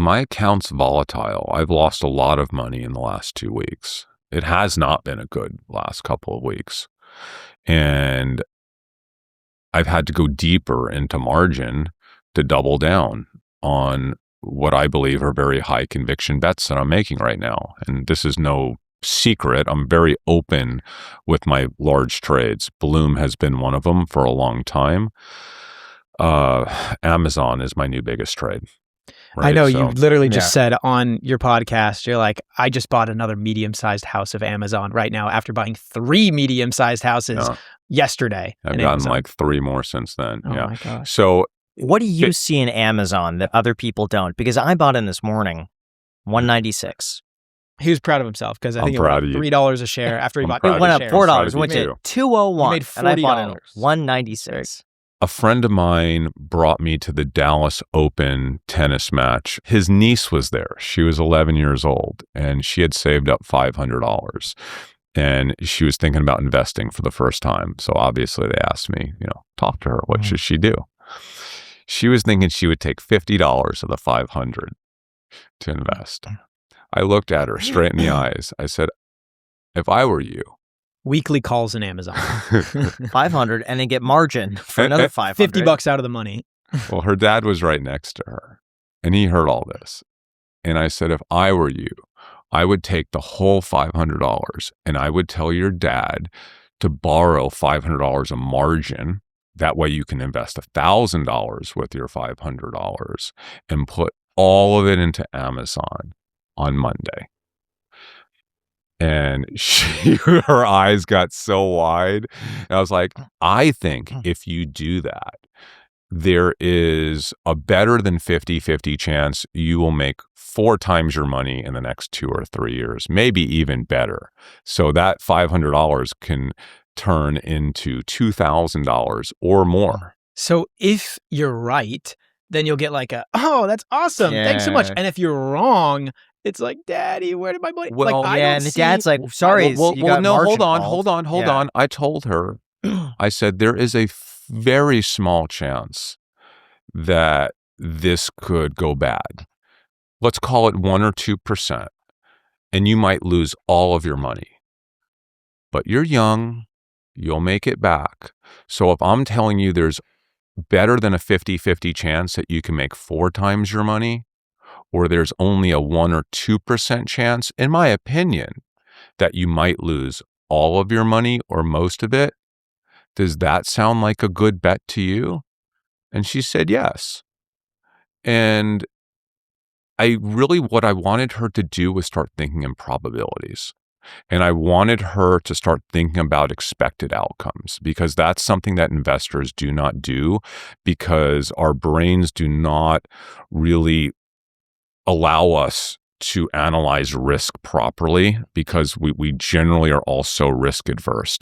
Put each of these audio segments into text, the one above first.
My account's volatile. I've lost a lot of money in the last 2 weeks. It has not been a good last couple of weeks. And I've had to go deeper into margin to double down on what I believe are very high conviction bets that I'm making right now. And this is no secret. I'm very open with my large trades. Bloom has been one of them for a long time. Amazon is my new biggest trade. Right? I know you literally just said on your podcast, you're like, I just bought another medium-sized house of Amazon right now after buying 3 medium-sized houses yesterday. I've gotten Amazon. Like 3 more since then. Oh my gosh. So what do you see in Amazon that other people don't? Because I bought in this morning, $196. He was proud of himself because I think it went up $3 a share after he bought. It went up $4. Went to $201. You made $40. And I bought in $196. A friend of mine brought me to the Dallas Open tennis match. His niece was there. She was 11 years old, and she had saved up $500. And she was thinking about investing for the first time. So obviously they asked me, talk to her. What should she do? She was thinking she would take $50 of the $500 to invest. I looked at her straight in the eyes. I said, if I were you. Weekly calls in Amazon. 500 and then get margin for another 500. $50 out of the money. Well, her dad was right next to her and he heard all this. And I said, if I were you, I would take the whole $500 and I would tell your dad to borrow $500 a margin. That way you can invest $1,000 with your $500 and put all of it into Amazon on Monday. And her eyes got so wide. And I was like, I think if you do that, there is a better than 50-50 chance you will make 4 times your money in the next 2 or 3 years, maybe even better. So that $500 can turn into $2,000 or more. So if you're right, then you'll get like oh, that's awesome. Yeah. Thanks so much. And if you're wrong, it's like, Daddy, where did my money? Well, like, and the dad's like, sorry. Well, no, hold on. I told her, I said, there is a very small chance that this could go bad. Let's call it 1 or 2%, and you might lose all of your money. But you're young, you'll make it back. So if I'm telling you there's better than a 50-50 chance that you can make 4 times your money, or there's only a 1 or 2% chance, in my opinion, that you might lose all of your money or most of it, does that sound like a good bet to you? And she said yes. And what I wanted her to do was start thinking in probabilities. And I wanted her to start thinking about expected outcomes, because that's something that investors do not do, because our brains do not really allow us to analyze risk properly, because we generally are also risk adverse.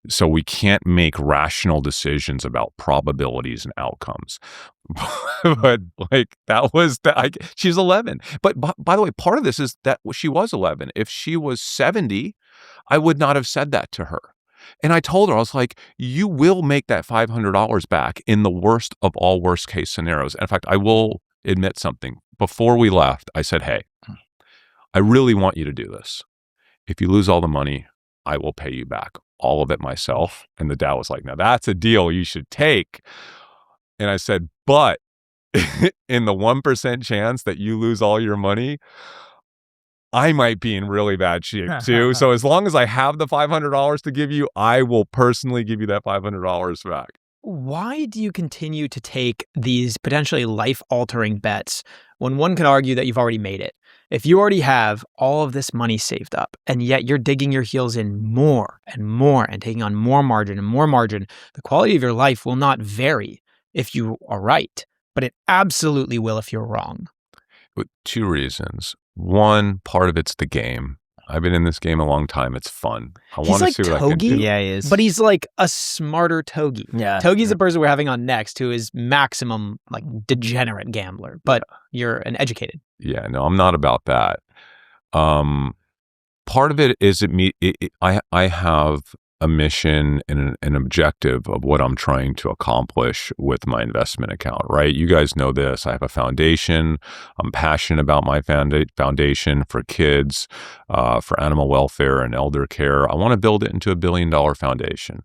So we can't make rational decisions about probabilities and outcomes. But like that was she's 11. But by the way, part of this is that she was 11. If she was 70, I would not have said that to her. And I told her, I was like, you will make that $500 back in the worst of all worst case scenarios. And in fact, I will admit something. Before we left, I said, hey, I really want you to do this. If you lose all the money, I will pay you back all of it myself. And the dad was like, now that's a deal you should take. And I said, but in the 1% chance that you lose all your money, I might be in really bad shape too. So as long as I have the $500 to give you, I will personally give you that $500 back. Why do you continue to take these potentially life-altering bets when one could argue that you've already made it? If you already have all of this money saved up, and yet you're digging your heels in more and more and taking on more margin and more margin, the quality of your life will not vary if you are right, but it absolutely will if you're wrong. With 2 reasons. One, part of it's the game. I've been in this game a long time. It's fun. I want to see what I can do. Yeah, he is. But he's like a smarter Togi. Yeah. Togi's the person we're having on next, who is maximum like degenerate gambler, but you're an educated. Yeah, no, I'm not about that. Part of it is I have a mission and an objective of what I'm trying to accomplish with my investment account, right? You guys know this. I have a foundation. I'm passionate about my foundation for kids, for animal welfare and elder care. I want to build it into $1 billion foundation.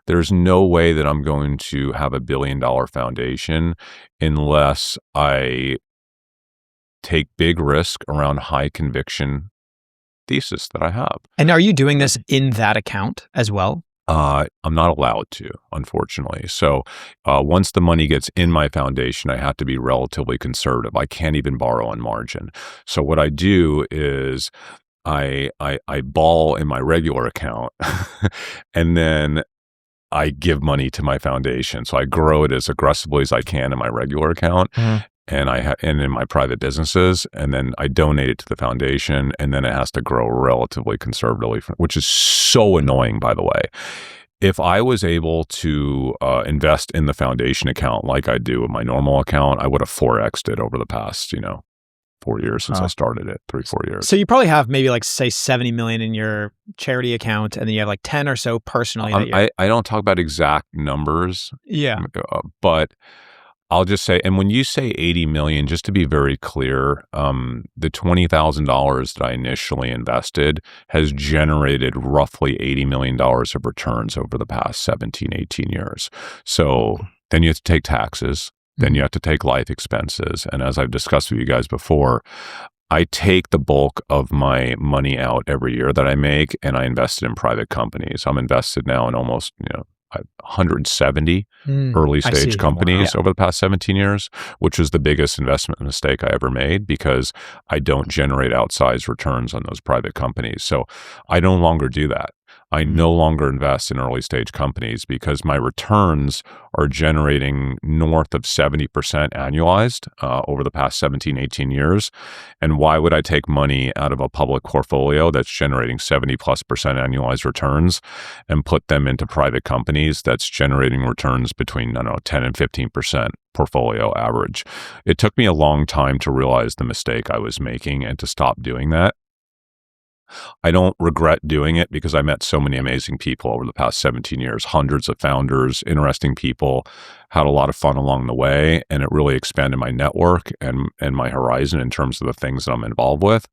There's no way that I'm going to have $1 billion foundation unless I take big risk around high conviction thesis that I have. And are you doing this in that account as well? I'm not allowed to, unfortunately. So once the money gets in my foundation, I have to be relatively conservative. I can't even borrow on margin. So what I do is I ball in my regular account and then I give money to my foundation. So I grow it as aggressively as I can in my regular account. And and in my private businesses, and then I donate it to the foundation, and then it has to grow relatively conservatively, which is so annoying, by the way. If I was able to invest in the foundation account like I do in my normal account, I would have 4x'd it over the past, 4 years since I started it, 3-4 years. So you probably have maybe like say 70 million in your charity account, and then you have like 10 or so personally. I don't talk about exact numbers. Yeah. But I'll just say, and when you say 80 million, just to be very clear, the $20,000 that I initially invested has generated roughly $80 million of returns over the past 17, 18 years. So then you have to take taxes, then you have to take life expenses. And as I've discussed with you guys before, I take the bulk of my money out every year that I make, and I invest it in private companies. I'm invested now in almost, 170 early stage companies over the past 17 years, which was the biggest investment mistake I ever made because I don't generate outsized returns on those private companies. So I no longer do that. I no longer invest in early stage companies because my returns are generating north of 70% annualized over the past 17, 18 years. And why would I take money out of a public portfolio that's generating 70+% annualized returns and put them into private companies that's generating returns between, 10 and 15% portfolio average? It took me a long time to realize the mistake I was making and to stop doing that. I don't regret doing it because I met so many amazing people over the past 17 years, hundreds of founders, interesting people, had a lot of fun along the way, and it really expanded my network and my horizon in terms of the things that I'm involved with.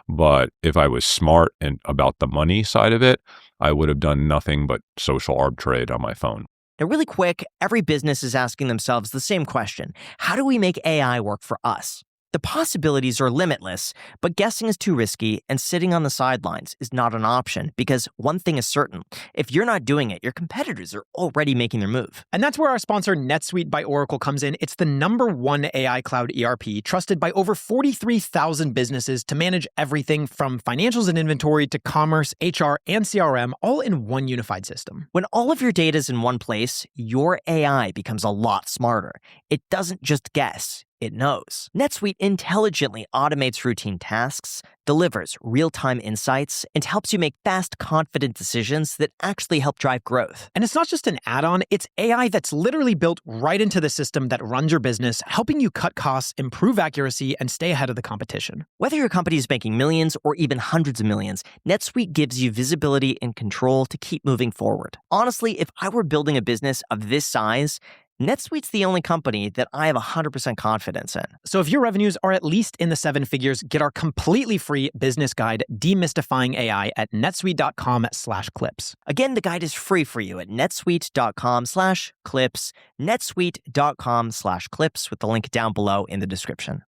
But if I was smart and about the money side of it, I would have done nothing but social arb trade on my phone. Now, really quick, every business is asking themselves the same question. How do we make AI work for us? The possibilities are limitless, but guessing is too risky, and sitting on the sidelines is not an option because one thing is certain. If you're not doing it, your competitors are already making their move. And that's where our sponsor NetSuite by Oracle comes in. It's the #1 AI cloud ERP, trusted by over 43,000 businesses to manage everything from financials and inventory to commerce, HR, and CRM, all in one unified system. When all of your data is in one place, your AI becomes a lot smarter. It doesn't just guess. It knows. NetSuite intelligently automates routine tasks, delivers real-time insights, and helps you make fast, confident decisions that actually help drive growth. And it's not just an add-on, it's AI that's literally built right into the system that runs your business, helping you cut costs, improve accuracy, and stay ahead of the competition. Whether your company is making millions or even hundreds of millions, NetSuite gives you visibility and control to keep moving forward. Honestly, if I were building a business of this size, NetSuite's the only company that I have 100% confidence in. So if your revenues are at least in the 7 figures, get our completely free business guide, Demystifying AI, at netsuite.com/clips. Again, the guide is free for you at netsuite.com/clips, netsuite.com/clips, with the link down below in the description.